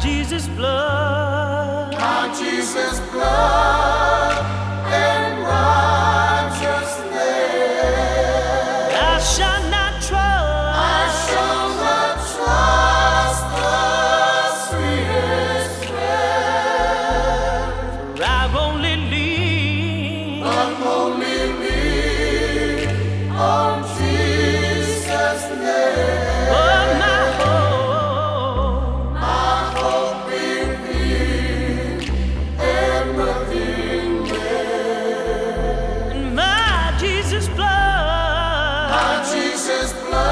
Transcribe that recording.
Jesus' blood, my Jesus' blood and righteousness. I shall not trust, I shall not trust the sweetest friend, for I've only leaned but only lean on Jesus' name. on My hope in Thee and nothing less. my Jesus' blood, My Jesus' blood.